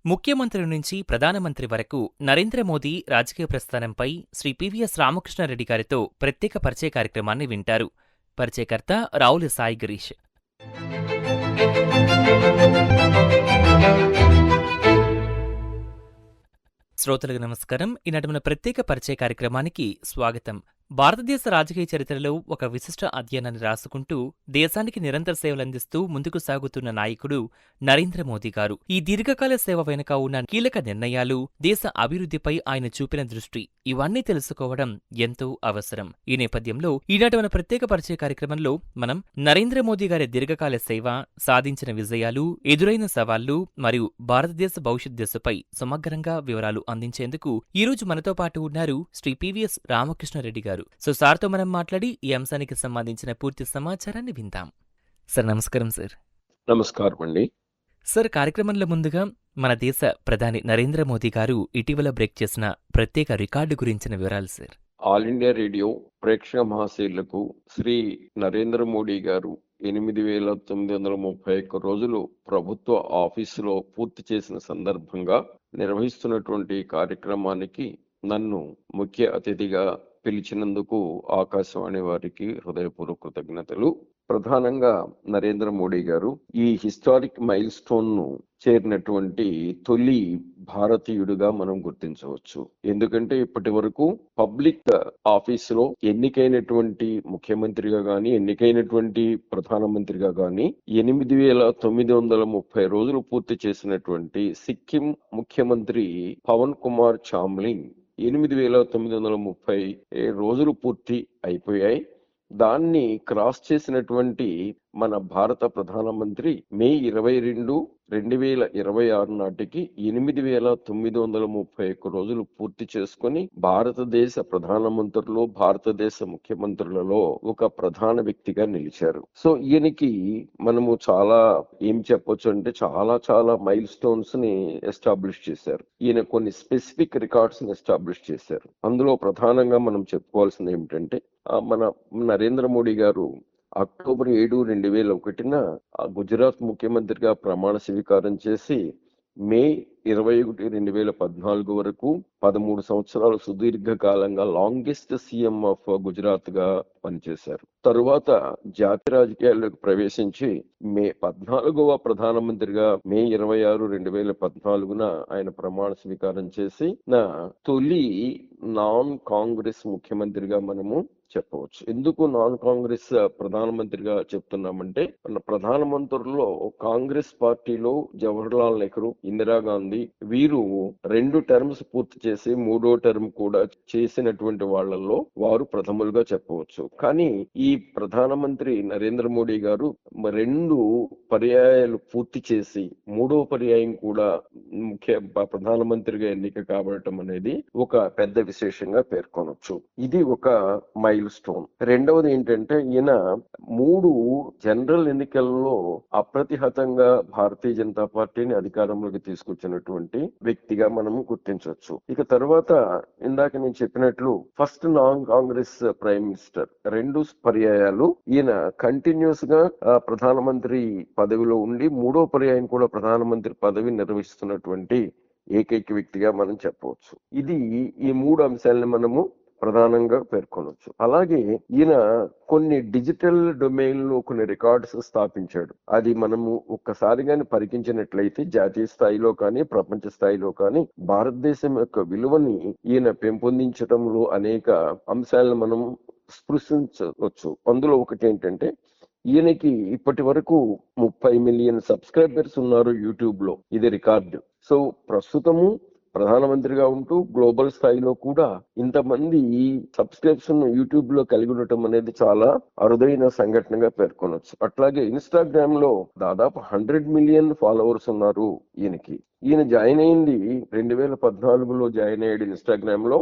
ముఖ్యమంత్రి నుంచి ప్రధానమంత్రి వరకు నరేంద్ర మోదీ రాజకీయ ప్రస్థానంపై శ్రీ పివిఎస్ రామకృష్ణారెడ్డి గారితో ప్రత్యేక పరిచయ కార్యక్రమాన్ని వింటారు. పరిచయకర్త రావుల సాయి గిరీష్. శ్రోతలకు నమస్కారం. ఈనాటి మన ప్రత్యేక పరిచయ కార్యక్రమానికి స్వాగతం. భారతదేశ రాజకీయ చరిత్రలో ఒక విశిష్ట అధ్యయనాన్ని రాసుకుంటూ దేశానికి నిరంతర సేవలందిస్తూ ముందుకు సాగుతున్న నాయకుడు నరేంద్ర మోదీ గారు. ఈ దీర్ఘకాల సేవ వెనుక ఉన్న కీలక నిర్ణయాలు, దేశ అభివృద్ధిపై ఆయన చూపిన దృష్టి, ఇవన్నీ తెలుసుకోవడం ఎంతో అవసరం. ఈ నేపథ్యంలో ఈనాటి మన ప్రత్యేక పరిచయ కార్యక్రమంలో మనం నరేంద్ర మోదీ గారి దీర్ఘకాల సేవ, సాధించిన విజయాలు, ఎదురైన సవాళ్లు మరియు భారతదేశ భవిష్యత్ దశపై సమగ్రంగా వివరాలు అందించేందుకు ఈ రోజు మనతో పాటు ఉన్నారు శ్రీ పివిఎస్ రామకృష్ణారెడ్డి గారు. సార్తో మనం మాట్లాడి ఈ అంశానికి సంబంధించిన పూర్తి సమాచారాన్ని విందాం. సార్ నమస్కారం. సార్ నమస్కారం అండి. సార్, కార్యక్రమంలో ముందుగా మన దేశ ప్రధాని నరేంద్ర మోదీ గారు ఇటీవల బ్రేక్ చేసిన ప్రత్యేక రికార్డు గురించిన వివరాలు సార్. ఆల్ ఇండియా రేడియో ప్రేక్షక మహాశీలకు శ్రీ నరేంద్ర మోడీ గారు 8,931 రోజులు ప్రభుత్వ ఆఫీసులో పూర్తి చేసిన సందర్భంగా నిర్వహిస్తున్నటువంటి కార్యక్రమానికి నన్ను ముఖ్య అతిథిగా పిలిచినందుకు ఆకాశవాణి వారికి హృదయపూర్వక కృతజ్ఞతలు. ప్రధానంగా నరేంద్ర మోడీ గారు ఈ హిస్టారిక్ మైల్ స్టోన్ ను చేరినటువంటి తొలి భారతీయుడిగా మనం గుర్తించవచ్చు. ఎందుకంటే ఇప్పటి వరకు పబ్లిక్ ఆఫీసులో ఎన్నికైనటువంటి ముఖ్యమంత్రిగా గాని, ఎన్నికైనటువంటి ప్రధానమంత్రిగా గాని 8,930 రోజులు పూర్తి చేసినటువంటి సిక్కిం ముఖ్యమంత్రి పవన్ కుమార్ చామ్లింగ్ 8,930 రోజులు పూర్తి అయిపోయాయి. దాన్ని క్రాస్ చేసినటువంటి మన భారత ప్రధానమంత్రి మే 22, 2026 నాటికి 8,931 రోజులు పూర్తి చేసుకుని భారతదేశ ప్రధానమంత్రులు, భారతదేశ ముఖ్యమంత్రులలో ఒక ప్రధాన వ్యక్తిగా నిలిచారు. సో ఈయనకి మనము చాలా ఏం చెప్పొచ్చు అంటే చాలా మైల్ స్టోన్స్ ని ఎస్టాబ్లిష్ చేశారు. ఈయన కొన్ని స్పెసిఫిక్ రికార్డ్స్ ని ఎస్టాబ్లిష్ చేశారు. అందులో ప్రధానంగా మనం చెప్పుకోవాల్సింది ఏమిటంటే మన నరేంద్ర మోడీ గారు అక్టోబర్ 7, 2001 గుజరాత్ ముఖ్యమంత్రిగా ప్రమాణ స్వీకారం చేసి మే 21, 2014 వరకు 13 సంవత్సరాలు సుదీర్ఘకాలంగా లాంగెస్ట్ సీఎం ఆఫ్ గుజరాత్ గా పనిచేశారు. తరువాత జాతీయ రాజకీయాల్లోకి ప్రవేశించి మే 14వ ప్రధానమంత్రిగా మే 26, 2014 ఆయన ప్రమాణ స్వీకారం చేసి తొలి నాన్ కాంగ్రెస్ ముఖ్యమంత్రిగా మనము చెప్పవచ్చు. ఎందుకు నాన్ కాంగ్రెస్ ప్రధానమంత్రిగా చెప్తున్నామంటే మన ప్రధానమంత్రుల్లో కాంగ్రెస్ పార్టీలో జవహర్లాల్ నెహ్రూ, ఇందిరాగాంధీ వీరు 2 టర్మ్స్ పూర్తి చేసి 3వ టర్మ్ కూడా చేసినటువంటి వాళ్ళల్లో వారు ప్రథములుగా చెప్పవచ్చు. కానీ ఈ ప్రధానమంత్రి నరేంద్ర మోడీ గారు 2 పర్యాయాలు పూర్తి చేసి 3వ పర్యాయం కూడా ప్రధానమంత్రిగా ఎన్నిక కాబడటం అనేది ఒక పెద్ద విశేషంగా పేర్కొనవచ్చు. ఇది ఒక మైల్ స్టోన్. రెండవది ఏంటంటే ఈయన 3 జనరల్ ఎన్నికల్లో అప్రతిహతంగా భారతీయ జనతా పార్టీని అధికారంలోకి తీసుకొచ్చినటువంటి వ్యక్తిగా మనము గుర్తించవచ్చు. ఇక తర్వాత ఇందాక నేను చెప్పినట్లు first non Congress prime minister 2 పర్యాయాలు ఈయన కంటిన్యూస్ గా ప్రధానమంత్రి పదవిలో ఉండి 3వ పర్యాయం కూడా ప్రధానమంత్రి పదవి నిర్వహిస్తున్నటువంటి ఏకైక వ్యక్తిగా మనం చెప్పవచ్చు. ఇది ఈ 3 అంశాలను మనము ప్రధానంగా పేర్కొనవచ్చు. అలాగే ఈయన కొన్ని డిజిటల్ డొమైన్ లో కొన్ని రికార్డ్స్ స్థాపించాడు. అది మనము ఒక్కసారిగానే పరికించినట్లయితే జాతీయ స్థాయిలో కానీ ప్రపంచ స్థాయిలో కానీ భారతదేశం యొక్క విలువని ఈయన పెంపొందించడంలో అనేక అంశాలను మనం స్పృశించవచ్చు. అందులో ఒకటి ఏంటంటే ఈయనకి ఇప్పటి వరకు 30 మిలియన్ సబ్స్క్రైబర్స్ ఉన్నారు యూట్యూబ్ లో. ఇది రికార్డు. సో ప్రస్తుతము ప్రధానమంత్రిగా ఉంటూ గ్లోబల్ స్థాయిలో కూడా ఇంతమంది సబ్స్క్రిప్షన్ యూట్యూబ్ లో కలిగి ఉండటం అనేది చాలా అరుదైన సంఘటనగా పేర్కొనవచ్చు. అట్లాగే ఇన్స్టాగ్రామ్ లో దాదాపు 100 మిలియన్ ఫాలోవర్స్ ఉన్నారు ఈయనకి. ఈయన జాయిన్ అయింది 2014లో జాయిన్ అయ్యాడు ఇన్స్టాగ్రామ్ లో.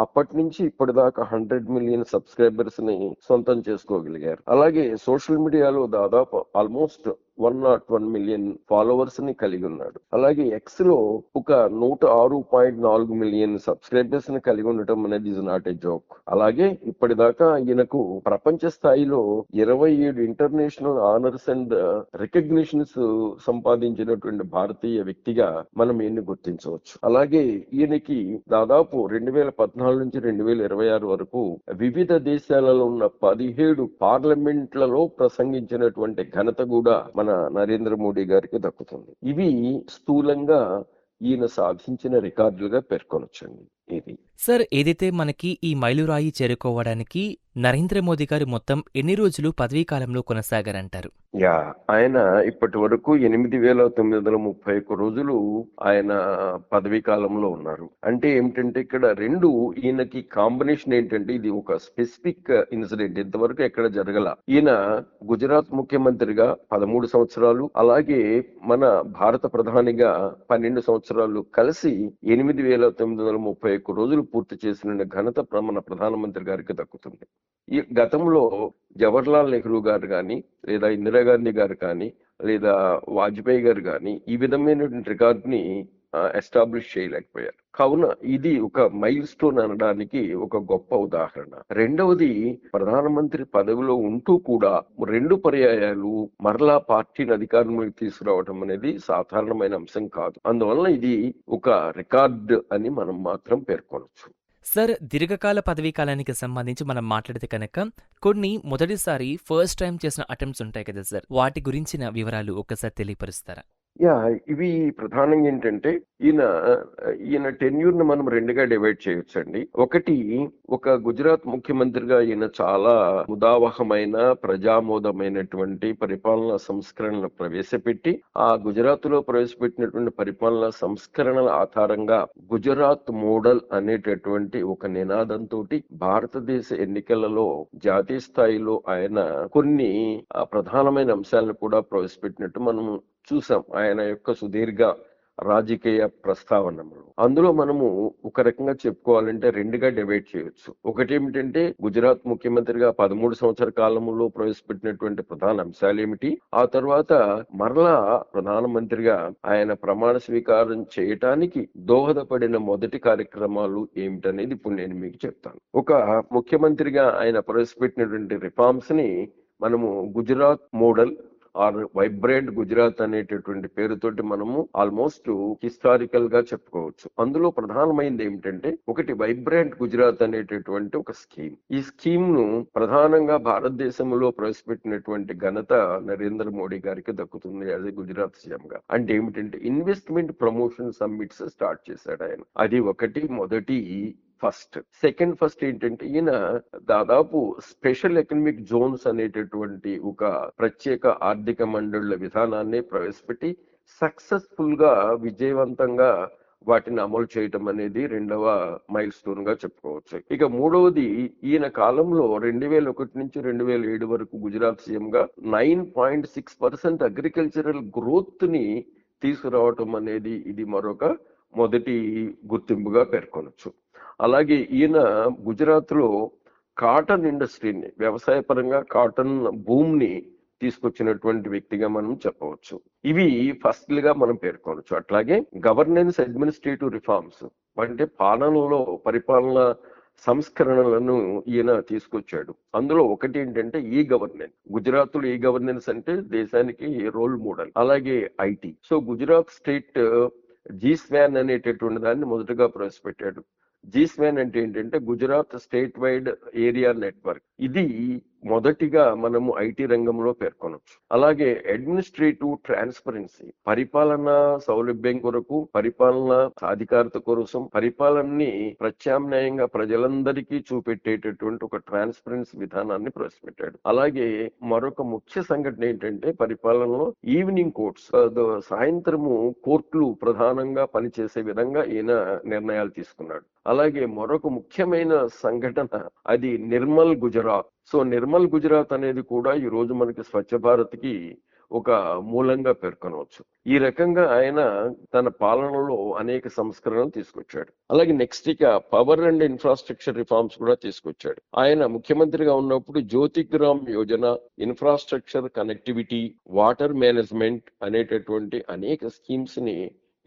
అప్పటి నుంచి ఇప్పటిదాకా 100 మిలియన్ సబ్స్క్రైబర్స్ ని సొంతం చేసుకోగలిగారు. అలాగే సోషల్ మీడియాలో దాదాపు ఆల్మోస్ట్ 101 మిలియన్ ఫాలోవర్స్ ని కలిగి ఉన్నాడు. అలాగే ఎక్స్ లో ఒక 106.4 మిలియన్ సబ్స్క్రైబర్స్ ని కలిగి ఉండటం అనేది ఇస్ నాట్ ఏ జోక్. అలాగే ఇప్పటిదాకా ఈయనకు ప్రపంచ స్థాయిలో 27 ఇంటర్నేషనల్ ఆనర్స్ అండ్ రికగ్నిషన్స్ సంపాదించినటువంటి భారతీయ వ్యక్తిగా మనం ఈయన్ని గుర్తించవచ్చు. అలాగే ఈయనకి దాదాపు 2014 నుంచి 2026 వరకు వివిధ దేశాలలో ఉన్న 17 పార్లమెంట్లలో ప్రసంగించినటువంటి ఘనత కూడా మన నరేంద్ర మోడీ గారికి దక్కుతుంది. ఇవి స్థూలంగా ఈయన సాధించిన రికార్డులుగా పేర్కొనొచ్చండి. ఇది సార్, ఏదైతే మనకి ఈ మైలురాయి చేరుకోవడానికి నరేంద్ర మోదీ గారు మొత్తం ఎన్ని రోజులు పదవీ కాలంలో కొనసాగారంటారు? యా, ఆయన ఇప్పటి వరకు 8,931 రోజులు ఆయన పదవీ కాలంలో ఉన్నారు. అంటే ఏమిటంటే ఇక్కడ రెండు ఈయనకి కాంబినేషన్ ఏంటంటే ఇది ఒక స్పెసిఫిక్ ఇన్సిడెంట్, ఇంతవరకు ఎక్కడ జరగల. ఈయన గుజరాత్ ముఖ్యమంత్రిగా 13 సంవత్సరాలు, అలాగే మన భారత ప్రధానిగా 12 సంవత్సరాలు కలిసి 8,931 రోజులు పూర్తి చేసిన ఘనత మన ప్రధానమంత్రి గారికి దక్కుతుంది. ఈ గతంలో జవహర్లాల్ నెహ్రూ గారు కానీ, లేదా ఇందిరాగాంధీ గారు కానీ, లేదా వాజ్పేయి గారు కానీ ఈ విధమైనటువంటి రికార్డ్ ని ఎస్టాబ్లిష్ చేయలేకపోయారు. కావున ఇది ఒక మైల్ స్టోన్ అనడానికి ఒక గొప్ప ఉదాహరణ. రెండవది, ప్రధానమంత్రి పదవిలో ఉంటూ కూడా 2 పర్యాయాలు మరలా పార్టీని అధికారంలోకి తీసుకురావడం అనేది సాధారణమైన అంశం కాదు. అందువల్ల ఇది ఒక రికార్డ్ అని మనం మాత్రం పేర్కొనొచ్చు. సార్, దీర్ఘకాల పదవీ కాలానికి సంబంధించి మనం మాట్లాడితే కనుక కొన్ని మొదటిసారి ఫస్ట్ టైం చేసిన అటెంప్ట్స్ ఉంటాయి కదా సార్, వాటి గురించిన వివరాలు ఒక్కసారి తెలియపరుస్తారా? యా, ఇవి ప్రధానంగా ఏంటంటే ఈయన టెన్యూర్ ని మనం 2గా డివైడ్ చేయొచ్చండి. ఒకటి, ఒక గుజరాత్ ముఖ్యమంత్రిగా ఈయన చాలా ఉదావహమైన ప్రజామోదమైనటువంటి పరిపాలనా సంస్కరణలు ప్రవేశపెట్టి, ఆ గుజరాత్ లో ప్రవేశపెట్టినటువంటి పరిపాలనా సంస్కరణల ఆధారంగా గుజరాత్ మోడల్ అనేటటువంటి ఒక నినాదంతో భారతదేశ ఎన్నికలలో జాతీయ స్థాయిలో ఆయన కొన్ని ప్రధానమైన అంశాలను కూడా ప్రవేశపెట్టినట్టు మనం చూసాం ఆయన యొక్క సుదీర్ఘ రాజకీయ ప్రస్తావనలో. అందులో మనము ఒక రకంగా చెప్పుకోవాలంటే 2గా డివైడ్ చేయొచ్చు. ఒకటి ఏమిటంటే గుజరాత్ ముఖ్యమంత్రిగా 13 సంవత్సర కాలంలో ప్రవేశపెట్టినటువంటి ప్రధాన అంశాలు ఏమిటి, ఆ తర్వాత మరలా ప్రధానమంత్రిగా ఆయన ప్రమాణ స్వీకారం చేయటానికి దోహదపడిన మొదటి కార్యక్రమాలు ఏమిటనేది ఇప్పుడు నేను మీకు చెప్తాను. ఒక ముఖ్యమంత్రిగా ఆయన ప్రవేశపెట్టినటువంటి రిఫార్మ్స్ ని మనము Gujarat model or vibrant Gujarat అనేటటువంటి పేరుతోటి మనము ఆల్మోస్ట్ హిస్టారికల్ గా చెప్పుకోవచ్చు. అందులో ప్రధానమైనది ఏమిటంటే, ఒకటి వైబ్రెంట్ గుజరాత్ అనేటటువంటి ఒక స్కీమ్. ఈ స్కీమ్ ను ప్రధానంగా భారతదేశంలో ప్రవేశపెట్టినటువంటి ఘనత నరేంద్ర మోడీ గారికి దక్కుతుంది యాజ్ ఏ గుజరాత్ సీఎం గా. అంటే ఏమిటంటే, ఇన్వెస్ట్మెంట్ ప్రమోషన్ సమ్మిట్స్ స్టార్ట్ చేశాడు ఆయన. అది ఒకటి మొదటి ఫస్ట్ ఏంటంటే, ఈయన దాదాపు స్పెషల్ ఎకనామిక్ జోన్స్ అనేటటువంటి ఒక ప్రత్యేక ఆర్థిక మండళ్ల విధానాన్ని ప్రవేశపెట్టి సక్సెస్ఫుల్ గా విజయవంతంగా వాటిని అమలు చేయటం అనేది 2వ మైల్ స్టోన్ గా చెప్పుకోవచ్చు. ఇక మూడవది, ఈయన కాలంలో 2001 నుంచి 2007 వరకు గుజరాత్ సీఎం గా 9.6% అగ్రికల్చరల్ గ్రోత్ ని తీసుకురావటం అనేది ఇది మరొక మొదటి గుర్తింపుగా పేర్కొనొచ్చు. అలాగే ఈయన గుజరాత్ లో కాటన్ ఇండస్ట్రీని, వ్యవసాయ పరంగా కాటన్ భూమిని తీసుకొచ్చినటువంటి వ్యక్తిగా మనం చెప్పవచ్చు. ఇవి ఫస్ట్లుగా మనం పేర్కొనవచ్చు. అట్లాగే గవర్నెన్స్ అడ్మినిస్ట్రేటివ్ రిఫార్మ్స్ అంటే పరిపాలన సంస్కరణలను ఈయన తీసుకొచ్చాడు. అందులో ఒకటి ఏంటంటే ఈ గవర్నెన్స్. గుజరాత్ లో ఈ గవర్నెన్స్ అంటే దేశానికి రోల్ మోడల్. అలాగే ఐటీ. సో గుజరాత్ స్టేట్ జీస్వాన్ అనేటటువంటి దాన్ని మొదటగా ప్రవేశపెట్టాడు. జీస్వాన్ అంటే ఏంటంటే Gujarat state wide area network. ఇది మొదటిగా మనము ఐటీ రంగంలో పేర్కొనవచ్చు. అలాగే అడ్మినిస్ట్రేటివ్ ట్రాన్స్పరెన్సీ, పరిపాలన సౌలభ్యం కొరకు, పరిపాలన సాధికారత కోసం, పరిపాలనని ప్రత్యామ్నాయంగా ప్రజలందరికీ చూపెట్టేటటువంటి ఒక ట్రాన్స్పరెన్సీ విధానాన్ని ప్రవేశపెట్టాడు. అలాగే మరొక ముఖ్య సంఘటన ఏంటంటే, పరిపాలనలో ఈవినింగ్ కోర్ట్స్, సాయంత్రము కోర్టులు ప్రధానంగా పనిచేసే విధంగా ఈయన నిర్ణయాలు తీసుకున్నాడు. అలాగే మరొక ముఖ్యమైన సంఘటన అది నిర్మల్ గుజరాత్. సో నిర్మల్ గుజరాత్ అనేది కూడా ఈ రోజు మనకి స్వచ్ఛ భారత్ కి ఒక మూలంగా పేర్కొనవచ్చు. ఈ రకంగా ఆయన తన పాలనలో అనేక సంస్కరణలు తీసుకొచ్చాడు. అలాగే నెక్స్ట్ ఇక పవర్ అండ్ ఇన్ఫ్రాస్ట్రక్చర్ రిఫార్మ్స్ కూడా తీసుకొచ్చాడు. ఆయన ముఖ్యమంత్రిగా ఉన్నప్పుడు Jyotigram Yojana, infrastructure connectivity, water management అనేటటువంటి అనేక స్కీమ్స్ ని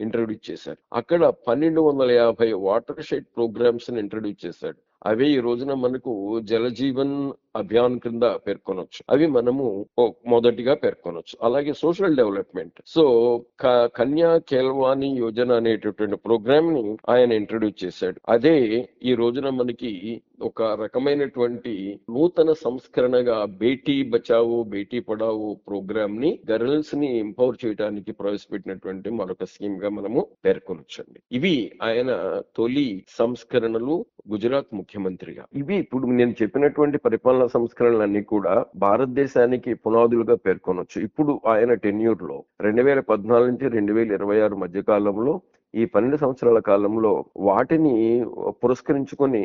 ఇంట్రడ్యూస్ చేశారు. అక్కడ 1250 వాటర్ షెడ్ ప్రోగ్రామ్స్ ని ఇంట్రడ్యూస్ చేశాడు. అవే ఈ రోజున మనకు జలజీవన్ అభియాన్ కింద పేర్కొనొచ్చు. అవి మనము మొదటిగా పేర్కొనొచ్చు. అలాగే సోషల్ డెవలప్మెంట్. సో కన్యా కేల్వాని యోజన అనేటటువంటి ప్రోగ్రామ్ ని ఆయన ఇంట్రడ్యూస్ చేశాడు. అదే ఈ రోజున మనకి ఒక రకమైనటువంటి నూతన సంస్కరణగా బేటీ బచావో బేటీ పడావో ప్రోగ్రామ్ ని గర్ల్స్ ని ఎంపవర్ చేయడానికి ప్రవేశపెట్టినటువంటి మరొక స్కీమ్ గా మనము పేర్కొనొచ్చండి. ఇవి ఆయన తొలి సంస్కరణలు గుజరాత్ ముఖ్యమంత్రిగా. ఇవి ఇప్పుడు నేను చెప్పినటువంటి పరిపాలనా సంస్కరణలన్నీ కూడా భారతదేశానికి పునాదులుగా పేర్కొనొచ్చు. ఇప్పుడు ఆయన టెన్యూర్ లో 2014 నుంచి 2026 మధ్య కాలంలో ఈ 12 సంవత్సరాల కాలంలో వాటిని పురస్కరించుకొని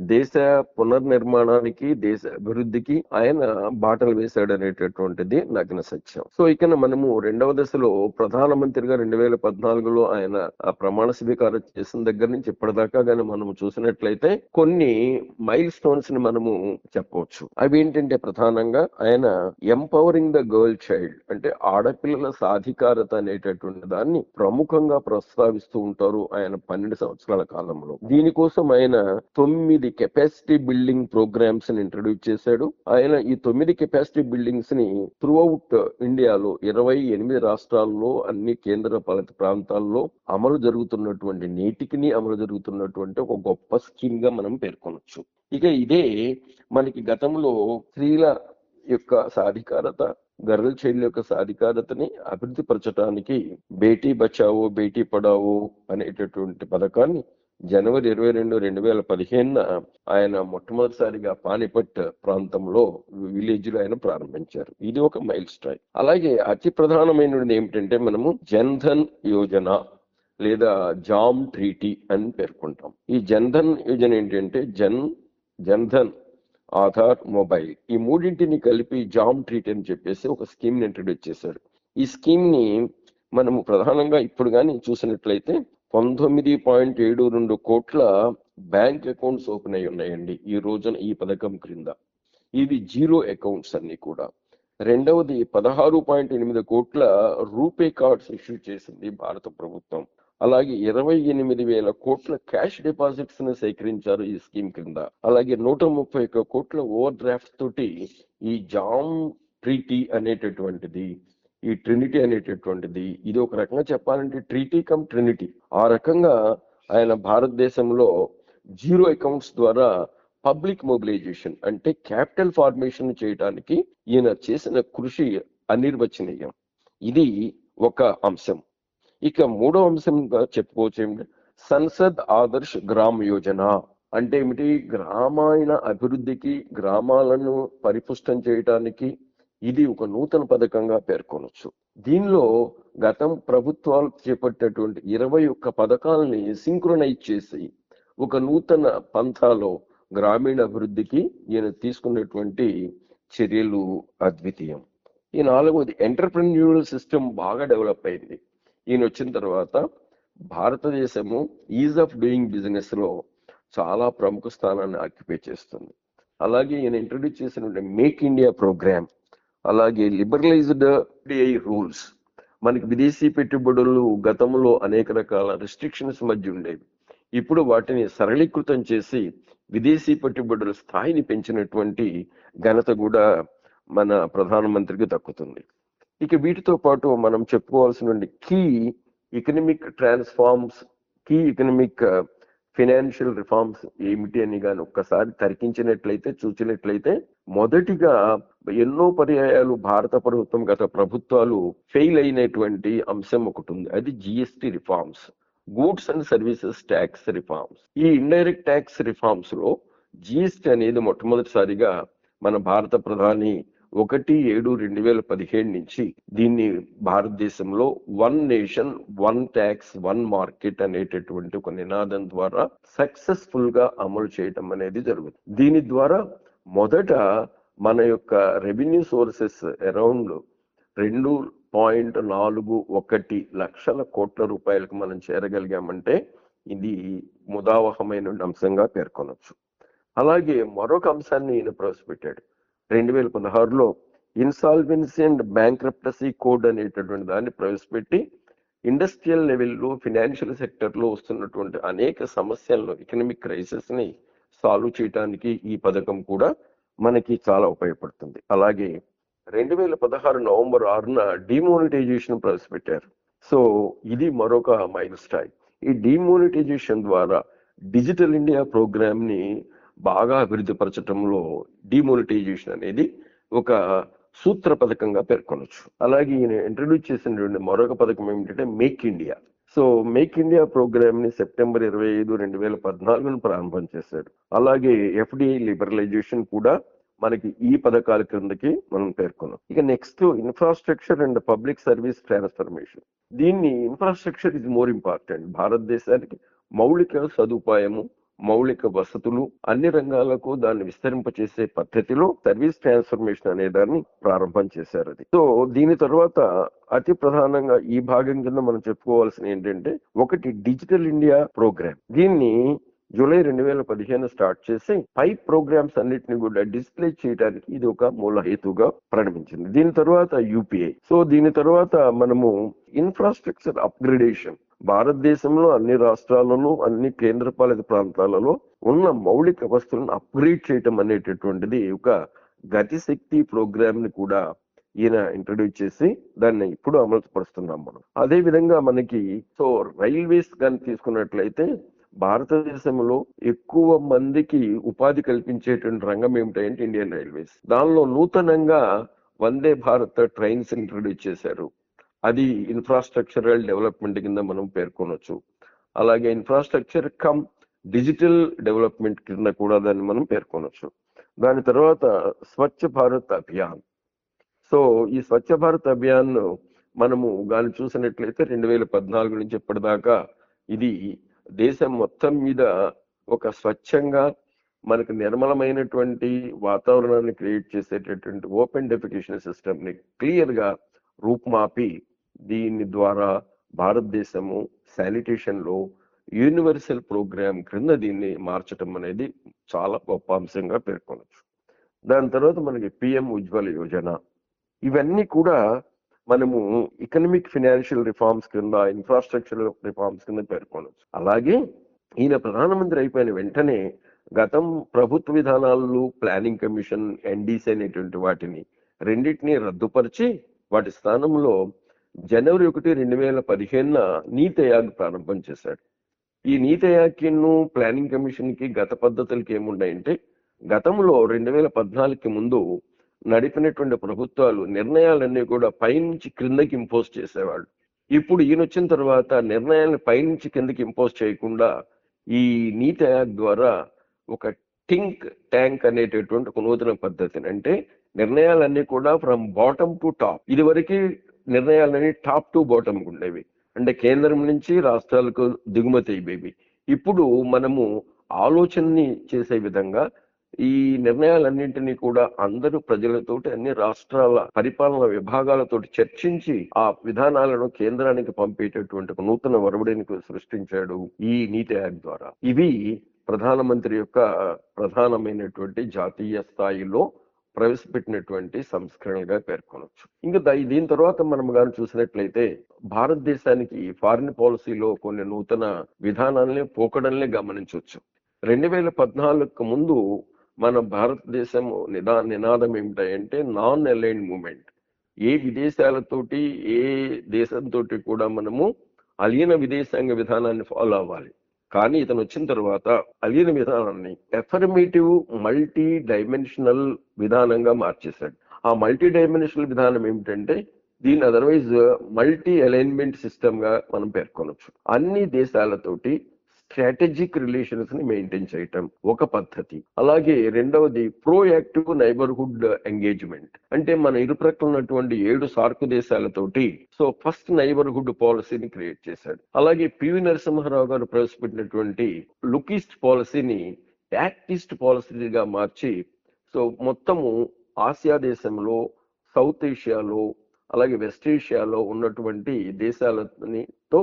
దేశ పునర్నిర్మాణానికి, దేశ అభివృద్ధికి ఆయన బాటలు వేశాడు అనేటటువంటిది నగ్న సత్యం. సో ఇక మనము రెండవ దశలో ప్రధానమంత్రిగా 2014లో ఆయన ప్రమాణ స్వీకారం చేసిన దగ్గర నుంచి ఇప్పటిదాకా గానీ మనము చూసినట్లయితే కొన్ని మైల్ స్టోన్స్ ని మనము చెప్పవచ్చు. అవి ఏంటంటే ప్రధానంగా ఆయన ఎంపవరింగ్ ద గర్ల్ చైల్డ్, అంటే ఆడపిల్లల సాధికారత అనేటటువంటి దాన్ని ప్రముఖంగా ప్రస్తావిస్తూ ఉంటారు ఆయన 12 సంవత్సరాల కాలంలో. దీనికోసం ఆయన 9 కెపాసిటీ బిల్డింగ్ ప్రోగ్రామ్స్ ని ఇంట్రడ్యూస్ చేశాడు. ఆయన ఈ 9 కెపాసిటీ బిల్డింగ్స్ ని త్రూ అవుట్ ఇండియాలో 28 రాష్ట్రాల్లో అన్ని కేంద్ర పాలిత ప్రాంతాల్లో అమలు జరుగుతున్నటువంటి నేటికిని అమలు జరుగుతున్నటువంటి ఒక గొప్ప స్కీమ్ గా మనం పేర్కొనొచ్చు. ఇక ఇదే మనకి గతంలో స్త్రీల యొక్క సాధికారత, గర్ల్ చైల్డ్ యొక్క సాధికారతని అభివృద్ధి పరచడానికి బేటీ బచావో బేటీ పడావో అనేటటువంటి పథకాన్ని జనవరి 22, 2015 ఆయన మొట్టమొదటిసారిగా పానిపట్ ప్రాంతంలో విలేజ్ లో ఆయన ప్రారంభించారు. ఇది ఒక మైల్ స్టోన్. అలాగే అతి ప్రధానమైనది ఏమిటంటే మనము జన్ధన్ యోజన లేదా జామ్ ట్రీటీ అని పేర్కొంటాం. ఈ జన్ధన్ యోజన ఏంటంటే జన్ధన్, ఆధార్, మొబైల్ ఈ మూడింటిని కలిపి జామ్ ట్రీటీ అని చెప్పేసి ఒక స్కీమ్ ని ఇంట్రడ్యూస్ చేశారు. ఈ స్కీమ్ ని మనము ప్రధానంగా ఇప్పుడు కానీ చూసినట్లయితే 19.72 కోట్ల బ్యాంక్ అకౌంట్స్ ఓపెన్ అయి ఉన్నాయండి ఈ రోజున ఈ పథకం క్రింద. ఇవి జీరో అకౌంట్స్ అన్ని కూడా. రెండవది 16.8 కోట్ల రూపే కార్డ్స్ ఇష్యూ చేసింది భారత ప్రభుత్వం. అలాగే 28,000 కోట్ల క్యాష్ డిపాజిట్స్ ని సేకరించారు ఈ స్కీమ్ కింద. అలాగే 131 కోట్ల ఓవర్ డ్రాఫ్ట్ తోటి ఈ జామ్ ట్రీటీ అనేటటువంటిది, ఈ ట్రినిటీ అనేటటువంటిది, ఇది ఒక రకంగా చెప్పాలంటే ట్రీటీ కమ్ ట్రినిటీ. ఆ రకంగా ఆయన భారతదేశంలో జీరో అకౌంట్స్ ద్వారా పబ్లిక్ మొబిలైజేషన్ అంటే క్యాపిటల్ ఫార్మేషన్ చేయడానికి ఈయన చేసిన కృషి అనిర్వచనీయం. ఇది ఒక అంశం. ఇక మూడో అంశంగా చెప్పుకోవచ్చు ఏమిటి, సంసద్ ఆదర్శ్ గ్రామ్ యోజన అంటే ఏమిటి, గ్రామీణ అభివృద్ధికి, గ్రామాలను పరిపుష్టం చేయడానికి ఇది ఒక నూతన పథకంగా పేర్కొనొచ్చు. దీనిలో గతం ప్రభుత్వాలు చేపట్టినటువంటి 21 పథకాలని సింక్రొనైజ్ చేసి ఒక నూతన పంథాలో గ్రామీణ అభివృద్ధికి ఈయన తీసుకున్నటువంటి చర్యలు అద్వితీయం. ఈ నాలుగవది ఎంటర్ప్రెన్యూరల్ సిస్టమ్ బాగా డెవలప్ అయింది. ఈయన వచ్చిన తర్వాత భారతదేశము ఈజ్ ఆఫ్ డూయింగ్ బిజినెస్ లో చాలా ప్రముఖ స్థానాన్ని ఆక్యుపై చేస్తుంది. అలాగే ఈయన ఇంట్రడ్యూస్ చేసిన మేక్ ఇండియా ప్రోగ్రామ్, అలాగే లిబరలైజ్డ్ FDI రూల్స్. మనకి విదేశీ పెట్టుబడులు గతంలో అనేక రకాల రెస్ట్రిక్షన్స్ మధ్య ఉండేవి. ఇప్పుడు వాటిని సరళీకృతం చేసి విదేశీ పెట్టుబడుల స్థాయిని పెంచినటువంటి ఘనత కూడా మన ప్రధానమంత్రికి దక్కుతుంది. ఇక వీటితో పాటు మనం చెప్పుకోవాల్సిన key economic transforms, key economic financial reforms ఏమిటి అని కానీ ఒక్కసారి తరికించినట్లయితే చూసినట్లయితే మొదటిగా ఎన్నో పర్యాయాలు భారత ప్రభుత్వం గత ప్రభుత్వాలు ఫెయిల్ అయినటువంటి అంశం ఒకటి ఉంది. అది GST reforms, goods and services tax reforms. ఈ ఇండైరెక్ట్ ట్యాక్స్ రిఫార్మ్స్ లో GST అనేది మొట్టమొదటిసారిగా మన భారత ప్రధాని 1/7/2015 నుంచి దీన్ని భారతదేశంలో 1 నేషన్ 1 ట్యాక్స్ 1 మార్కెట్ అనేటటువంటి ఒక నినాదం ద్వారా సక్సెస్ఫుల్ గా అమలు చేయటం అనేది జరుగుతుంది. దీని ద్వారా మొదట మన యొక్క రెవెన్యూ సోర్సెస్ అరౌండ్ 2.41 లక్షల కోట్ల రూపాయలకు మనం చేరగలిగామంటే ఇది ముదావహమైన అంశంగా పేర్కొనొచ్చు. అలాగే మరొక అంశాన్ని ఈయన ప్రవేశపెట్టాడు. 2016లో ఇన్సాల్వెన్సీ అండ్ బ్యాంక్రప్టసీ కోడ్ అనేటటువంటి దాన్ని ప్రవేశపెట్టి ఇండస్ట్రియల్ లెవెల్లో ఫినాన్షియల్ సెక్టర్లో వస్తున్నటువంటి అనేక సమస్యలను, ఎకనామిక్ క్రైసిస్ ని సాల్వ్ చేయడానికి ఈ పథకం కూడా మనకి చాలా ఉపయోగపడుతుంది. అలాగే 2016 నవంబర్ 6న డిమోనిటైజేషన్ ప్రవేశపెట్టారు. సో ఇది మరొక మైల్ స్టాయి. ఈ డిమోనిటైజేషన్ ద్వారా డిజిటల్ ఇండియా ప్రోగ్రామ్ ని బాగా అభివృద్ధి పరచడంలో డిమోనిటైజేషన్ అనేది ఒక సూత్ర పథకంగా పేర్కొనొచ్చు. అలాగే ఈయన ఇంట్రడ్యూస్ చేసినటువంటి మరొక పథకం ఏమిటంటే make India. So make India programme ని సెప్టెంబర్ 25, 2014 ప్రారంభం చేశాడు. అలాగే ఎఫ్డిఐ లిబరలైజేషన్ కూడా మనకి ఈ పథకాల క్రిందకి మనం పేర్కొన్నాం. ఇక next infrastructure and public service transformation. దీన్ని ఇన్ఫ్రాస్ట్రక్చర్ ఇస్ మోర్ ఇంపార్టెంట్. భారతదేశానికి మౌలిక సదుపాయము, మౌలిక వసతులు అన్ని రంగాలకు దాన్ని విస్తరింపచేసే పద్ధతిలో సర్వీస్ ట్రాన్స్ఫర్మేషన్ అనే దాన్ని ప్రారంభం చేశారు. అది సో దీని తర్వాత అతి ప్రధానంగా ఈ భాగం కింద మనం చెప్పుకోవాల్సిన ఏంటంటే ఒకటి డిజిటల్ ఇండియా ప్రోగ్రామ్. దీన్ని జూలై 2015 స్టార్ట్ చేసి 5 ప్రోగ్రామ్స్ అన్నిటిని కూడా డిస్ప్లే చేయడానికి ఇది ఒక మూల హేతుగా పరిణమించింది. దీని తర్వాత యూపీఐ. సో దీని తర్వాత మనము ఇన్ఫ్రాస్ట్రక్చర్ అప్గ్రేడేషన్. భారతదేశంలో అన్ని రాష్ట్రాలలో, అన్ని కేంద్రపాలిత ప్రాంతాలలో ఉన్న మౌలిక వస్తువులను అప్గ్రేడ్ చేయటం అనేటటువంటిది ఒక గతిశక్తి ప్రోగ్రామ్ ని కూడా ఈయన ఇంట్రడ్యూస్ చేసి దాన్ని ఇప్పుడు అమలు పరుస్తున్నాం మనం. అదే విధంగా మనకి సో రైల్వేస్ కానీ తీసుకున్నట్లయితే భారతదేశంలో ఎక్కువ మందికి ఉపాధి కల్పించేటువంటి రంగం ఏమిటంటే ఇండియన్ రైల్వేస్. దానిలో నూతనంగా వందే భారత్ ట్రైన్స్ ఇంట్రడ్యూస్ చేశారు. అది ఇన్ఫ్రాస్ట్రక్చరల్ డెవలప్మెంట్ కింద మనం పేర్కొనొచ్చు. అలాగే ఇన్ఫ్రాస్ట్రక్చర్ కమ్ డిజిటల్ డెవలప్మెంట్ కింద కూడా దాన్ని మనం పేర్కొనొచ్చు. దాని తర్వాత స్వచ్ఛ భారత్ అభియాన్. సో ఈ స్వచ్ఛ భారత్ అభియాన్ మనము దాన్ని చూసినట్లయితే 2014 నుంచి ఇప్పటిదాకా ఇది దేశం మొత్తం మీద ఒక స్వచ్ఛంగా మనకు నిర్మలమైనటువంటి వాతావరణాన్ని క్రియేట్ చేసేటటువంటి ఓపెన్ డెఫికేషన్ సిస్టమ్ ని క్లియర్ గా రూపుమాపి దీని ద్వారా భారతదేశము శానిటేషన్ లో యూనివర్సల్ ప్రోగ్రామ్ క్రింద దీన్ని మార్చడం అనేది చాలా గొప్ప అంశంగా పేర్కొనొచ్చు. దాని తర్వాత మనకి పిఎం ఉజ్వల యోజన. ఇవన్నీ కూడా మనము ఎకనామిక్ ఫైనాన్షియల్ రిఫార్మ్స్ కింద, ఇన్ఫ్రాస్ట్రక్చర్ రిఫార్మ్స్ కింద పేర్కొనవచ్చు. అలాగే ఈయన ప్రధానమంత్రి అయిపోయిన వెంటనే గతం ప్రభుత్వ విధానాలు, ప్లానింగ్ కమిషన్, ఎన్డీసీ అనేటువంటి వాటిని రెండింటినీ రద్దుపరిచి వాటి స్థానంలో జనవరి 1, 2015 నీతి ఆయోగ్ ప్రారంభం చేశాడు. ఈ నీతి ఆయోగ్ను ప్లానింగ్ కమిషన్ కి గత పద్ధతులకి ఏమున్నాయంటే గతంలో 2014కి ముందు నడిపినటువంటి ప్రభుత్వాలు నిర్ణయాలన్నీ కూడా పైనుంచి క్రిందకి ఇంపోజ్ చేసేవాళ్ళు. ఇప్పుడు ఈయన వచ్చిన తర్వాత నిర్ణయాలను పైనుంచి కిందకి ఇంపోజ్ చేయకుండా ఈ నీతి ఆయోగ్ ద్వారా ఒక థింక్ ట్యాంక్ అనేటటువంటి ఒక నూతన పద్ధతిని, అంటే నిర్ణయాలన్నీ కూడా ఫ్రమ్ బాటమ్ టు టాప్. ఇది వరకు నిర్ణయాలన్నీ టాప్ టు బాటమ్ ఉండేవి, అంటే కేంద్రం నుంచి రాష్ట్రాలకు దిగుమతి అయ్యేవి. ఇప్పుడు మనము ఆలోచనని చేసే విధంగా ఈ నిర్ణయాలన్నింటినీ కూడా అందరూ ప్రజలతోటి, అన్ని రాష్ట్రాల పరిపాలన విభాగాలతోటి చర్చించి ఆ విధానాలను కేంద్రానికి పంపేటటువంటి ఒక నూతన ఒరవడిని సృష్టించాడు ఈ నీతి ఆయోగ్ ద్వారా. ఇవి ప్రధానమంత్రి యొక్క ప్రధానమైనటువంటి జాతీయ స్థాయిలో ప్రవేశపెట్టినటువంటి సంస్కరణలుగా పేర్కొనవచ్చు. ఇంకా దీని తర్వాత మనం కానీ చూసినట్లయితే భారతదేశానికి ఫారిన్ పాలసీలో కొన్ని నూతన విధానాలని, పోకడల్ని గమనించవచ్చు. 2014కు ముందు మన భారతదేశం నినాదం ఏమిటంటే నాన్ అలైన్డ్ మూవ్మెంట్. ఏ విదేశాలతోటి, ఏ దేశంతో కూడా మనము అలీన విదేశాంగ విధానాన్ని ఫాలో అవ్వాలి. కానీ ఇతను వచ్చిన తర్వాత అలీన విధానాన్ని ఎఫర్మేటివ్ మల్టీ డైమెన్షనల్ విధానంగా మార్చేశాడు. ఆ మల్టీ డైమెన్షనల్ విధానం ఏమిటంటే దీన్ని అదర్వైజ్ మల్టీ అలైన్మెంట్ సిస్టమ్ గా మనం పేర్కొనవచ్చు. అన్ని దేశాలతోటి స్ట్రాటజిక్ రిలేషన్స్ ని మెయింటైన్ చేయటం ఒక పద్ధతి. అలాగే రెండవది ప్రోయాక్టివ్ నైబర్హుడ్ ఎంగేజ్మెంట్, అంటే మన ఇరుప్రక్కల ఉన్నటువంటి 7 సార్క్ దేశాలతోటి సో ఫస్ట్ నైబర్హుడ్ పాలసీని క్రియేట్ చేశాడు. అలాగే పివి నరసింహారావు గారు ప్రవేశపెట్టినటువంటి లుక్ ఈస్ట్ పాలసీని యాక్ట్ ఈస్ట్ పాలసీగా మార్చి సో మొత్తము ఆసియా దేశంలో, సౌత్ ఏషియాలో అలాగే వెస్ట్ ఏషియాలో ఉన్నటువంటి దేశాలతో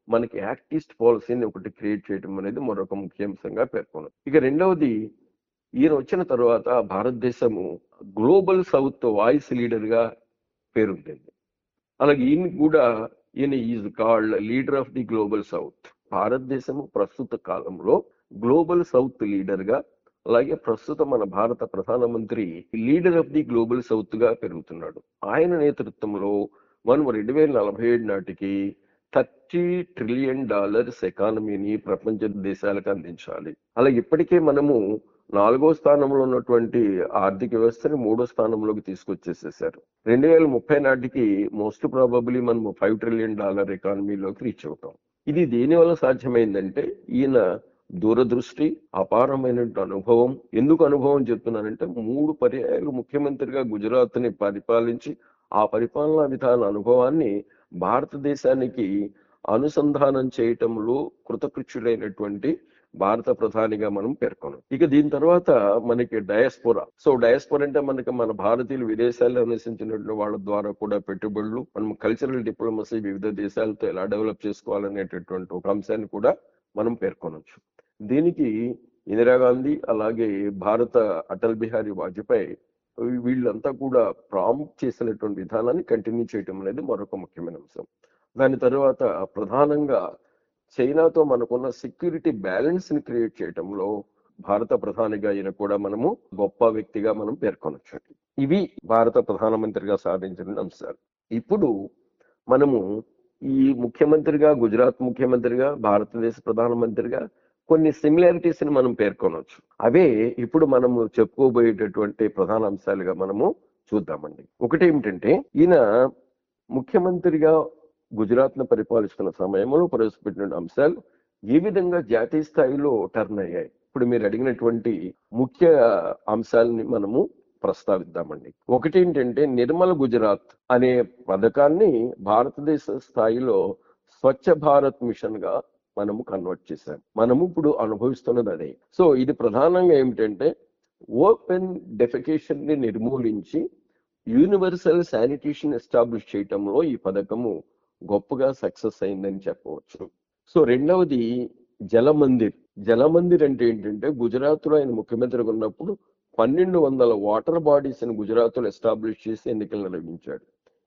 మనకి యాక్ట్ ఈస్ట్ పాలసీని ఒకటి క్రియేట్ చేయడం అనేది మరొక ముఖ్య అంశంగా పేర్కొన్నారు. ఇక రెండవది, ఈయన వచ్చిన తర్వాత భారతదేశము గ్లోబల్ సౌత్ వాయిస్ లీడర్ గా పేరొందింది. అలాగే ఈయన is called leader of the global south. భారతదేశము ప్రస్తుత కాలంలో గ్లోబల్ సౌత్ లీడర్ గా, అలాగే ప్రస్తుతం మన భారత ప్రధానమంత్రి leader of the global south గా పెరుగుతున్నాడు. ఆయన నేతృత్వంలో మనం 2047 నాటికి $30 ట్రిలియన్ ఎకానమీని ప్రపంచ దేశాలకు అందించాలి. అలాగే ఇప్పటికే మనము 4వ స్థానంలో ఉన్నటువంటి ఆర్థిక వ్యవస్థని 3వ స్థానంలోకి తీసుకొచ్చేసేసారు. 2030 నాటికి మోస్ట్ ప్రాబబ్లీ మనము $5 ట్రిలియన్ ఎకానమీలోకి రీచ్ అవుతాం. ఇది దేని వల్ల సాధ్యమైందంటే ఈయన దూరదృష్టి, అపారమైన అనుభవం. ఎందుకు అనుభవం చెప్తున్నానంటే 3 పర్యాయాలు ముఖ్యమంత్రిగా గుజరాత్ ని పరిపాలించి ఆ పరిపాలనా విధాన అనుభవాన్ని భారతదేశానికి అనుసంధానం చేయటంలో కృతకృత్యుడైనటువంటి భారత ప్రధానిగా మనం పేర్కొన్నాం. ఇక దీని తర్వాత మనకి డయాస్పోరా. సో డయాస్పోరా అంటే మన భారతీయులు విదేశాల్లో నివసించినటువంటి వాళ్ళ ద్వారా కూడా పెట్టుబడులు, మనం కల్చరల్ డిప్లొమసీ వివిధ దేశాలతో ఎలా డెవలప్ చేసుకోవాలనేటటువంటి ఒక అంశాన్ని కూడా మనం పేర్కొనవచ్చు. దీనికి ఇందిరాగాంధీ, అలాగే భారత అటల్ బిహారీ వాజ్పేయి వీళ్ళంతా కూడా ప్రాంప్ట్ చేసినటువంటి విధానాన్ని కంటిన్యూ చేయటం అనేది మరొక ముఖ్యమైన అంశం. దాని తర్వాత ప్రధానంగా చైనాతో మనకున్న సెక్యూరిటీ బ్యాలెన్స్ ని క్రియేట్ చేయటంలో భారత ప్రధానిగా ఈయన కూడా మనము గొప్ప వ్యక్తిగా మనం పేర్కొనవచ్చు. ఇవి భారత ప్రధానమంత్రిగా సాధించిన అంశాలు. ఇప్పుడు మనము ఈ ముఖ్యమంత్రిగా, గుజరాత్ ముఖ్యమంత్రిగా, భారతదేశ ప్రధానమంత్రిగా కొన్ని సిమిలారిటీస్ ని మనం పేర్కొనవచ్చు. అవే ఇప్పుడు మనము చెప్పుకోబోయేటటువంటి ప్రధాన అంశాలుగా మనము చూద్దామండి. ఒకటి ఏమిటంటే, ఈయన ముఖ్యమంత్రిగా గుజరాత్ ను పరిపాలిస్తున్న సమయంలో ప్రవేశపెట్టిన అంశాలు ఏ విధంగా జాతీయ స్థాయిలో టర్న్ అయ్యాయి. ఇప్పుడు మీరు అడిగినటువంటి ముఖ్య అంశాలని మనము ప్రస్తావిద్దామండి. ఒకటి ఏంటంటే, నిర్మల్ గుజరాత్ అనే పథకాన్ని భారతదేశ స్థాయిలో స్వచ్ఛ భారత్ మిషన్ గా మనము కన్వర్ట్ చేశాం. మనము ఇప్పుడు అనుభవిస్తున్నది అదే. సో ఇది ప్రధానంగా ఏమిటంటే, ఓపెన్ డెఫికేషన్ ని నిర్మూలించి యూనివర్సల్ శానిటేషన్ ఎస్టాబ్లిష్ చేయటంలో ఈ పథకము గొప్పగా సక్సెస్ అయిందని చెప్పవచ్చు. సో రెండవది జలమందిర్. జలమందిర్ అంటే ఏంటంటే, గుజరాత్ లో ఆయన ముఖ్యమంత్రిగా ఉన్నప్పుడు 1200 వాటర్ బాడీస్ ని గుజరాత్ లో ఎస్టాబ్లిష్ చేసి ఎన్నికలు నిర్వహించాడు.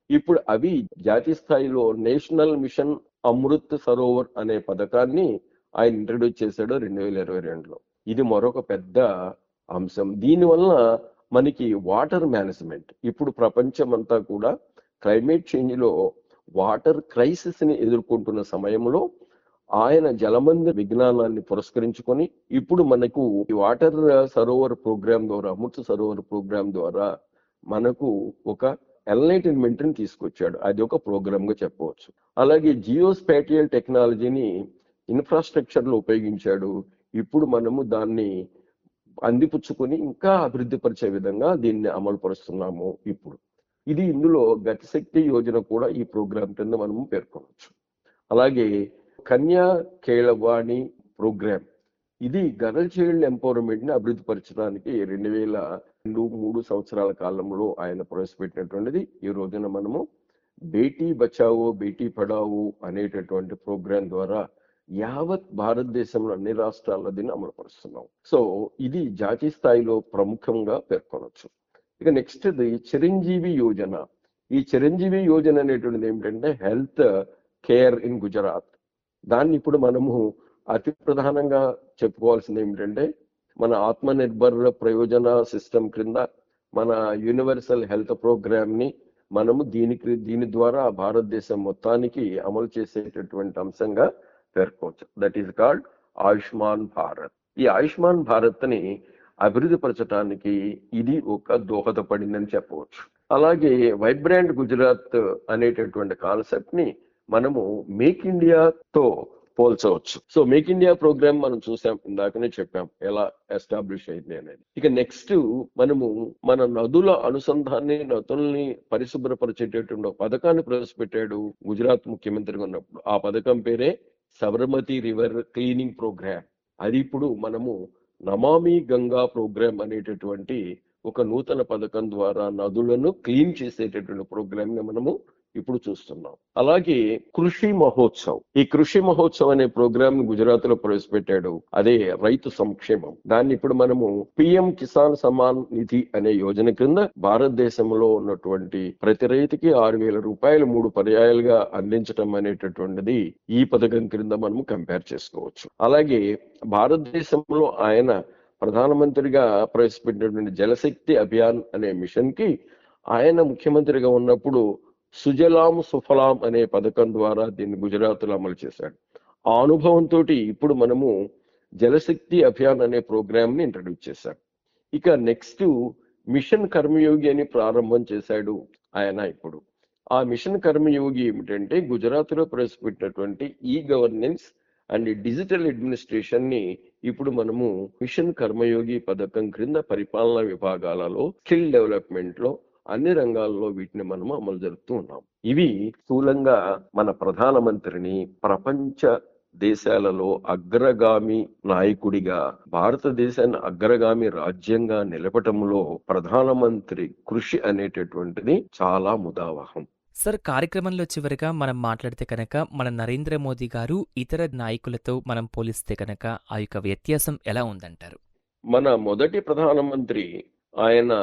ఇప్పుడు అవి జాతీయ స్థాయిలో నేషనల్ మిషన్ అమృత్ సరోవర్ అనే పథకాన్ని ఆయన ఇంట్రడ్యూస్ చేశాడు 2022లో. ఇది మరొక పెద్ద అంశం. దీనివల్ల మనకి వాటర్ మేనేజ్మెంట్, ఇప్పుడు ప్రపంచం అంతా కూడా క్లైమేట్ చేంజ్ లో వాటర్ క్రైసిస్ ని ఎదుర్కొంటున్న సమయంలో ఆయన జలమందిర్ విజ్ఞానాన్ని పురస్కరించుకొని ఇప్పుడు మనకు ఈ వాటర్ సరోవర్ ప్రోగ్రామ్ ద్వారా, అమృత్ సరోవర్ ప్రోగ్రామ్ ద్వారా మనకు ఒక ఎన్లైటన్మెంట్ ని తీసుకొచ్చాడు. అది ఒక ప్రోగ్రామ్ గా చెప్పవచ్చు. అలాగే జియోస్పాటియల్ టెక్నాలజీని ఇన్ఫ్రాస్ట్రక్చర్ లో ఉపయోగించాడు. ఇప్పుడు మనము దాన్ని అందిపుచ్చుకొని ఇంకా అభివృద్ధి పరిచే విధంగా దీన్ని అమలు పరుస్తున్నాము. ఇప్పుడు ఇందులో గతిశక్తి యోజన కూడా ఈ ప్రోగ్రామ్ కింద మనము పేర్కొనవచ్చు. అలాగే కన్యా కేళవాణి ప్రోగ్రామ్, ఇది గర్ల్ చైల్డ్ ఎంపవర్మెంట్ ని అభివృద్ధి పరచడానికి 2002-3 సంవత్సరాల కాలంలో ఆయన ప్రవేశపెట్టినటువంటిది. ఈ రోజున మనము బేటీ బచావో బేటీ పడావో అనేటటువంటి ప్రోగ్రాం ద్వారా యావత్ భారతదేశంలో అన్ని రాష్ట్రాల్లో దీన్ని అమలుపరుస్తున్నాం. సో ఇది జాతీయ స్థాయిలో ప్రముఖంగా పేర్కొనవచ్చు. ఇక నెక్స్ట్ చిరంజీవి యోజన. ఈ చిరంజీవి యోజన అనేటువంటిది ఏమిటంటే హెల్త్ కేర్ ఇన్ గుజరాత్. దాన్ని ఇప్పుడు మనము అతి ప్రధానంగా చెప్పుకోవాల్సింది ఏమిటంటే, మన ఆత్మనిర్భర్ ప్రయోజన సిస్టమ్ క్రింద మన యూనివర్సల్ హెల్త్ ప్రోగ్రామ్ ని మనము దీని ద్వారా భారతదేశం మొత్తానికి అమలు చేసేటటువంటి అంశంగా పేర్కోవచ్చు. That is called Ayushman Bharat. ఈ ఆయుష్మాన్ భారత్ ని అభివృద్ధి పరచడానికి ఇది ఒక దోహదపడిందని చెప్పవచ్చు. అలాగే వైబ్రాంట్ గుజరాత్ అనేటటువంటి కాన్సెప్ట్ ని మనము మేక్ ఇండియాతో పోల్చవచ్చు. సో మేక్ ఇండియా ప్రోగ్రామ్ మనం చూసాం, ఇందాకనే చెప్పాం ఎలా ఎస్టాబ్లిష్ అయింది అనేది. ఇక నెక్స్ట్ మనము మన నదుల అనుసంధాన్ని, నదుల్ని పరిశుభ్రపరిచేటటువంటి ఒక పథకాన్ని ప్రవేశపెట్టాడు గుజరాత్ ముఖ్యమంత్రిగా ఉన్నప్పుడు. ఆ పథకం పేరే సబర్మతి రివర్ క్లీనింగ్ ప్రోగ్రామ్. అది ఇప్పుడు మనము నమామి గంగా ప్రోగ్రామ్ అనేటటువంటి ఒక నూతన పథకం ద్వారా నదులను క్లీన్ చేసేటటువంటి ప్రోగ్రామ్ ని మనము ఇప్పుడు చూస్తున్నాం. అలాగే కృషి మహోత్సవ్, ఈ కృషి మహోత్సవ్ అనే ప్రోగ్రామ్ ని గుజరాత్ లో ప్రవేశపెట్టాడు. అదే రైతు సంక్షేమం. దాన్ని ఇప్పుడు మనము పిఎం కిసాన్ సమ్మాన్ నిధి అనే యోజన క్రింద భారతదేశంలో ఉన్నటువంటి ప్రతి రైతుకి 6,000 రూపాయలు 3 పర్యాయాలుగా అందించడం అనేటటువంటిది ఈ పథకం క్రింద మనము కంపేర్ చేసుకోవచ్చు. అలాగే భారతదేశంలో ఆయన ప్రధానమంత్రిగా ప్రవేశపెట్టినటువంటి జలశక్తి అభియాన్ అనే మిషన్ కి ఆయన ముఖ్యమంత్రిగా ఉన్నప్పుడు సుజలాం సుఫలాం అనే పథకం ద్వారా దీన్ని గుజరాత్ లో అమలు చేశాడు. ఆ అనుభవంతో ఇప్పుడు మనము జలశక్తి అభియాన్ అనే ప్రోగ్రామ్ ని ఇంట్రడ్యూస్ చేశాం. ఇక నెక్స్ట్ మిషన్ కర్మయోగి అని ప్రారంభం చేశాడు ఆయన. ఇప్పుడు ఆ మిషన్ కర్మయోగి ఏమిటంటే గుజరాత్ లో ప్రవేశపెట్టినటువంటి e governance and digital administration ని ఇప్పుడు మనము మిషన్ కర్మయోగి పథకం క్రింద పరిపాలనా విభాగాలలో స్కిల్ డెవలప్మెంట్ లో అన్ని రంగాల్లో వీటిని మనము అమలు జరుపుతూ ఉన్నాం. ఇవి స్థూలంగా మన ప్రధానమంత్రిని ప్రపంచ దేశాలలో అగ్రగామి నాయకుడిగా, భారతదేశాన్ని అగ్రగామి రాజ్యంగా నిలపటంలో ప్రధానమంత్రి కృషి అనేటటువంటిది చాలా ముదావహం. సార్, కార్యక్రమంలో చివరిగా మనం మాట్లాడితే కనుక మన నరేంద్ర మోదీ గారు ఇతర నాయకులతో మనం పోలిస్తే కనుక ఆ యొక్క వ్యత్యాసం ఎలా ఉందంటారు? మన మొదటి ప్రధానమంత్రి ఆయన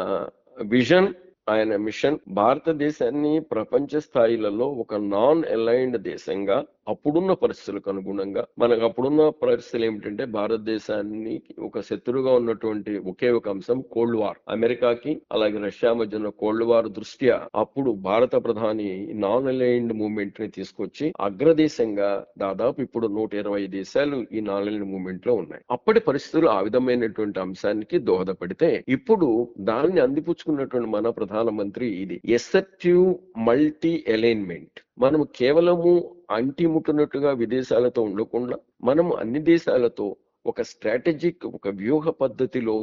విజన్, ఆయన మిషన్ భారతదేశాన్ని ప్రపంచ స్థాయిలలో ఒక నాన్ అలైన్డ్ దేశంగా అప్పుడున్న పరిస్థితులకు అనుగుణంగా, మనకు అప్పుడున్న పరిస్థితులు ఏమిటంటే భారతదేశాన్ని ఒక శత్రువుగా ఉన్నటువంటి ఒకే ఒక అంశం కోల్డ్ వార్, అమెరికాకి అలాగే రష్యా మధ్య ఉన్న కోల్డ్ వార్ దృష్ట్యా అప్పుడు భారత ప్రధాని నాన్ అలైన్డ్ మూవ్మెంట్ ని తీసుకొచ్చి అగ్రదేశంగా దాదాపు ఇప్పుడు 120 దేశాలు ఈ నాన్ అలైన్డ్ మూవ్మెంట్ లో ఉన్నాయి. అప్పటి పరిస్థితులు ఆ విధమైనటువంటి అంశానికి దోహదపడితే ఇప్పుడు దాన్ని అందిపుచ్చుకున్నటువంటి మన ప్రధానమంత్రి ఇది ఎసెప్టివ్ మల్టీ అలైన్మెంట్. మనము కేవలము అంటిముట్టునట్టుగా విదేశాలతో ఉండకుండా మనము అన్ని దేశాలతో ఒక స్ట్రాటజిక్, ఒక వ్యూహ పద్ధతిలో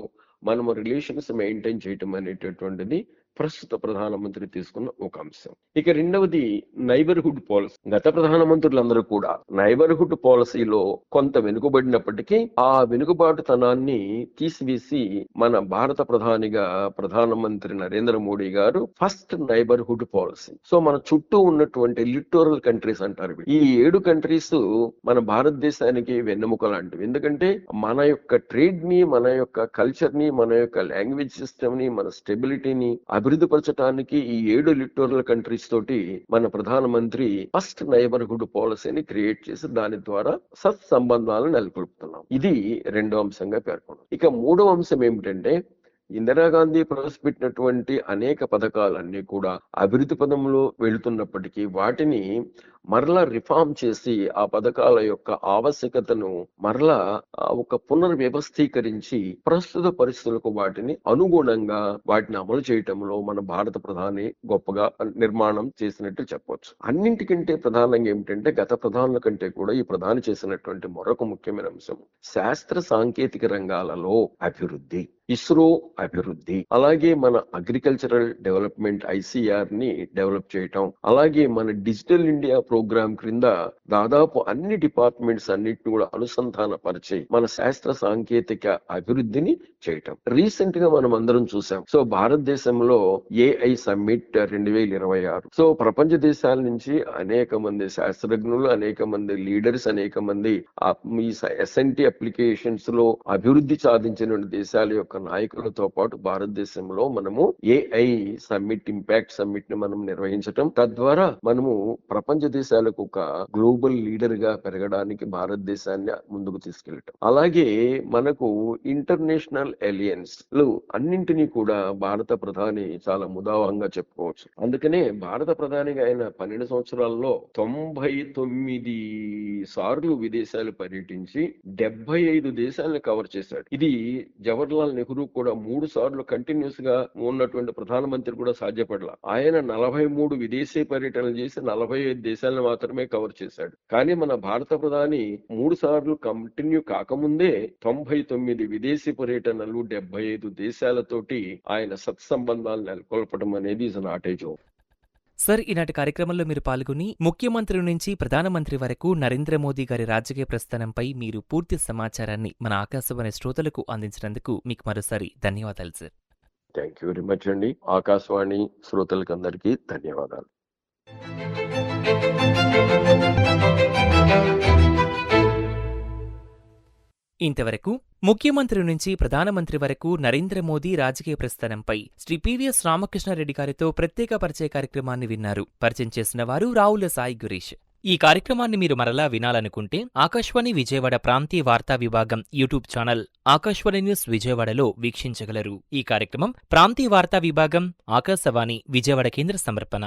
మనము రిలేషన్స్ మెయింటైన్ చేయటం అనేటటువంటిది ప్రస్తుత ప్రధానమంత్రి తీసుకున్న ఒక అంశం. ఇక రెండవది నైబర్హుడ్ పాలసీ. గత ప్రధానమంత్రులందరూ కూడా నైబర్హుడ్ పాలసీలో కొంత వెనుకబడినప్పటికీ ఆ వెనుకబాటుతనాన్ని తీసివేసి మన భారత ప్రధానమంత్రి నరేంద్ర మోడీ గారు ఫస్ట్ నైబర్హుడ్ పాలసీ. సో మన చుట్టూ ఉన్నటువంటి లిటోరల్ కంట్రీస్ అంటారు. ఈ 7 కంట్రీస్ మన భారతదేశానికి వెన్నెముక లాంటివి. ఎందుకంటే మన యొక్క ట్రేడ్ ని, మన యొక్క కల్చర్ ని, మన యొక్క లాంగ్వేజ్ సిస్టమ్ ని, మన స్టెబిలిటీని అభివృద్ధి పరచడానికి ఈ 7 లిటోరల్ కంట్రీస్ తోటి మన ప్రధానమంత్రి ఫస్ట్ నైబర్హుడ్ పాలసీని క్రియేట్ చేసి దాని ద్వారా సత్సంబంధాలను నెలకొల్పుతున్నాం. ఇది రెండో అంశంగా పేర్కొన్నాం. ఇక మూడో అంశం ఏమిటంటే ఇందిరాగాంధీ ప్రవేశపెట్టినటువంటి అనేక పథకాలన్నీ కూడా అభివృద్ధి పదంలో వెళుతున్నప్పటికీ వాటిని మరలా రిఫార్మ్ చేసి ఆ పథకాల యొక్క ఆవశ్యకతను మరలా ఒక పునర్వ్యవస్థీకరించి ప్రస్తుత పరిస్థితులకు వాటిని అనుగుణంగా వాటిని అమలు చేయటంలో మన భారత ప్రధాని గొప్పగా నిర్మాణం చేసినట్టు చెప్పవచ్చు. అన్నింటికంటే ప్రధానంగా ఏమిటంటే గత ప్రధానుల కంటే కూడా ఈ ప్రధాని చేసినటువంటి మరొక ముఖ్యమైన అంశం శాస్త్ర సాంకేతిక రంగాలలో అభివృద్ధి, ఇస్రో అభివృద్ధి, అలాగే మన అగ్రికల్చరల్ డెవలప్మెంట్ ICR ని డెవలప్ చేయటం, అలాగే మన డిజిటల్ ఇండియా ప్రోగ్రామ్ క్రింద దాదాపు అన్ని డిపార్ట్మెంట్స్ అన్నిటిని కూడా అనుసంధానపరిచి మన శాస్త్ర సాంకేతిక అభివృద్ధిని చేయటం. రీసెంట్ గా మనం అందరం చూసాం. సో భారతదేశంలో AI సమ్మిట్ 2026. సో ప్రపంచ దేశాల నుంచి అనేక మంది శాస్త్రజ్ఞులు, అనేక మంది లీడర్స్, అనేక మంది ఈ SNT అప్లికేషన్స్ లో అభివృద్ధి సాధించిన దేశాల యొక్క నాయకులతో పాటు భారతదేశంలో మనము AI సమ్మిట్, ఇంపాక్ట్ సమ్మిట్ ని మనం నిర్వహించటం, తద్వారా మనము ప్రపంచ దేశాలకు ఒక గ్లోబల్ లీడర్ గా పెరగడానికి భారతదేశాన్ని ముందుకు తీసుకెళ్ళటం. అలాగే మనకు ఇంటర్నేషనల్ అలయన్స్ లు అన్నింటినీ కూడా భారత ప్రధాని చాలా ముదావంగా చెప్పుకోవచ్చు. అందుకనే భారత ప్రధానిగా ఆయన 12 సంవత్సరాల్లో 99 సార్లు విదేశాలు పర్యటించి 75 దేశాలను కవర్ చేశాడు. ఇది జవహర్లాల్ నెహ్రూ కూడా 3 సార్లు కంటిన్యూస్ గా ఉన్నటువంటి ప్రధానమంత్రి కూడా సాధ్యపడలా. ఆయన 43 విదేశీ పర్యటనలు చేసి 45 దేశాలను మాత్రమే కవర్ చేశాడు. కానీ మన భారత ప్రధాని 3 సార్లు కంటిన్యూ కాకముందే 99 విదేశీ పర్యటనలు, 75 దేశాలతోటి ఆయన సత్సంబంధాలు నెలకొల్పడం అనేది is not a joke. Sir, ఈనాటి కార్యక్రమంలో మీరు పాల్గొని ముఖ్యమంత్రి నుంచి ప్రధానమంత్రి వరకు నరేంద్ర మోదీ గారి రాజకీయ ప్రస్థానంపై మీరు పూర్తి సమాచారాన్ని మన ఆకాశవాణి శ్రోతలకు అందించినందుకు మీకు మరోసారి ధన్యవాదాలు sir. Thank you very much అండి. ఆకాశవాణి శ్రోతలకందరికీ ధన్యవాదాలు. ఇంతవరకు ముఖ్యమంత్రి నుంచి ప్రధానమంత్రి వరకు నరేంద్ర మోదీ రాజకీయ ప్రస్థానంపై శ్రీ పివిఎస్ రామకృష్ణారెడ్డి గారితో ప్రత్యేక పరిచయ కార్యక్రమాన్ని విన్నారు. పరిచయం చేసిన వారు రావుల సాయి గురీష్. ఈ కార్యక్రమాన్ని మీరు మరలా వినాలనుకుంటే ఆకాశవాణి విజయవాడ ప్రాంతీయ వార్తా విభాగం యూట్యూబ్ ఛానల్ ఆకాశవాణి న్యూస్ విజయవాడలో వీక్షించగలరు. ఈ కార్యక్రమం ప్రాంతీయ వార్తా విభాగం ఆకాశవాణి విజయవాడ కేంద్ర సమర్పణ.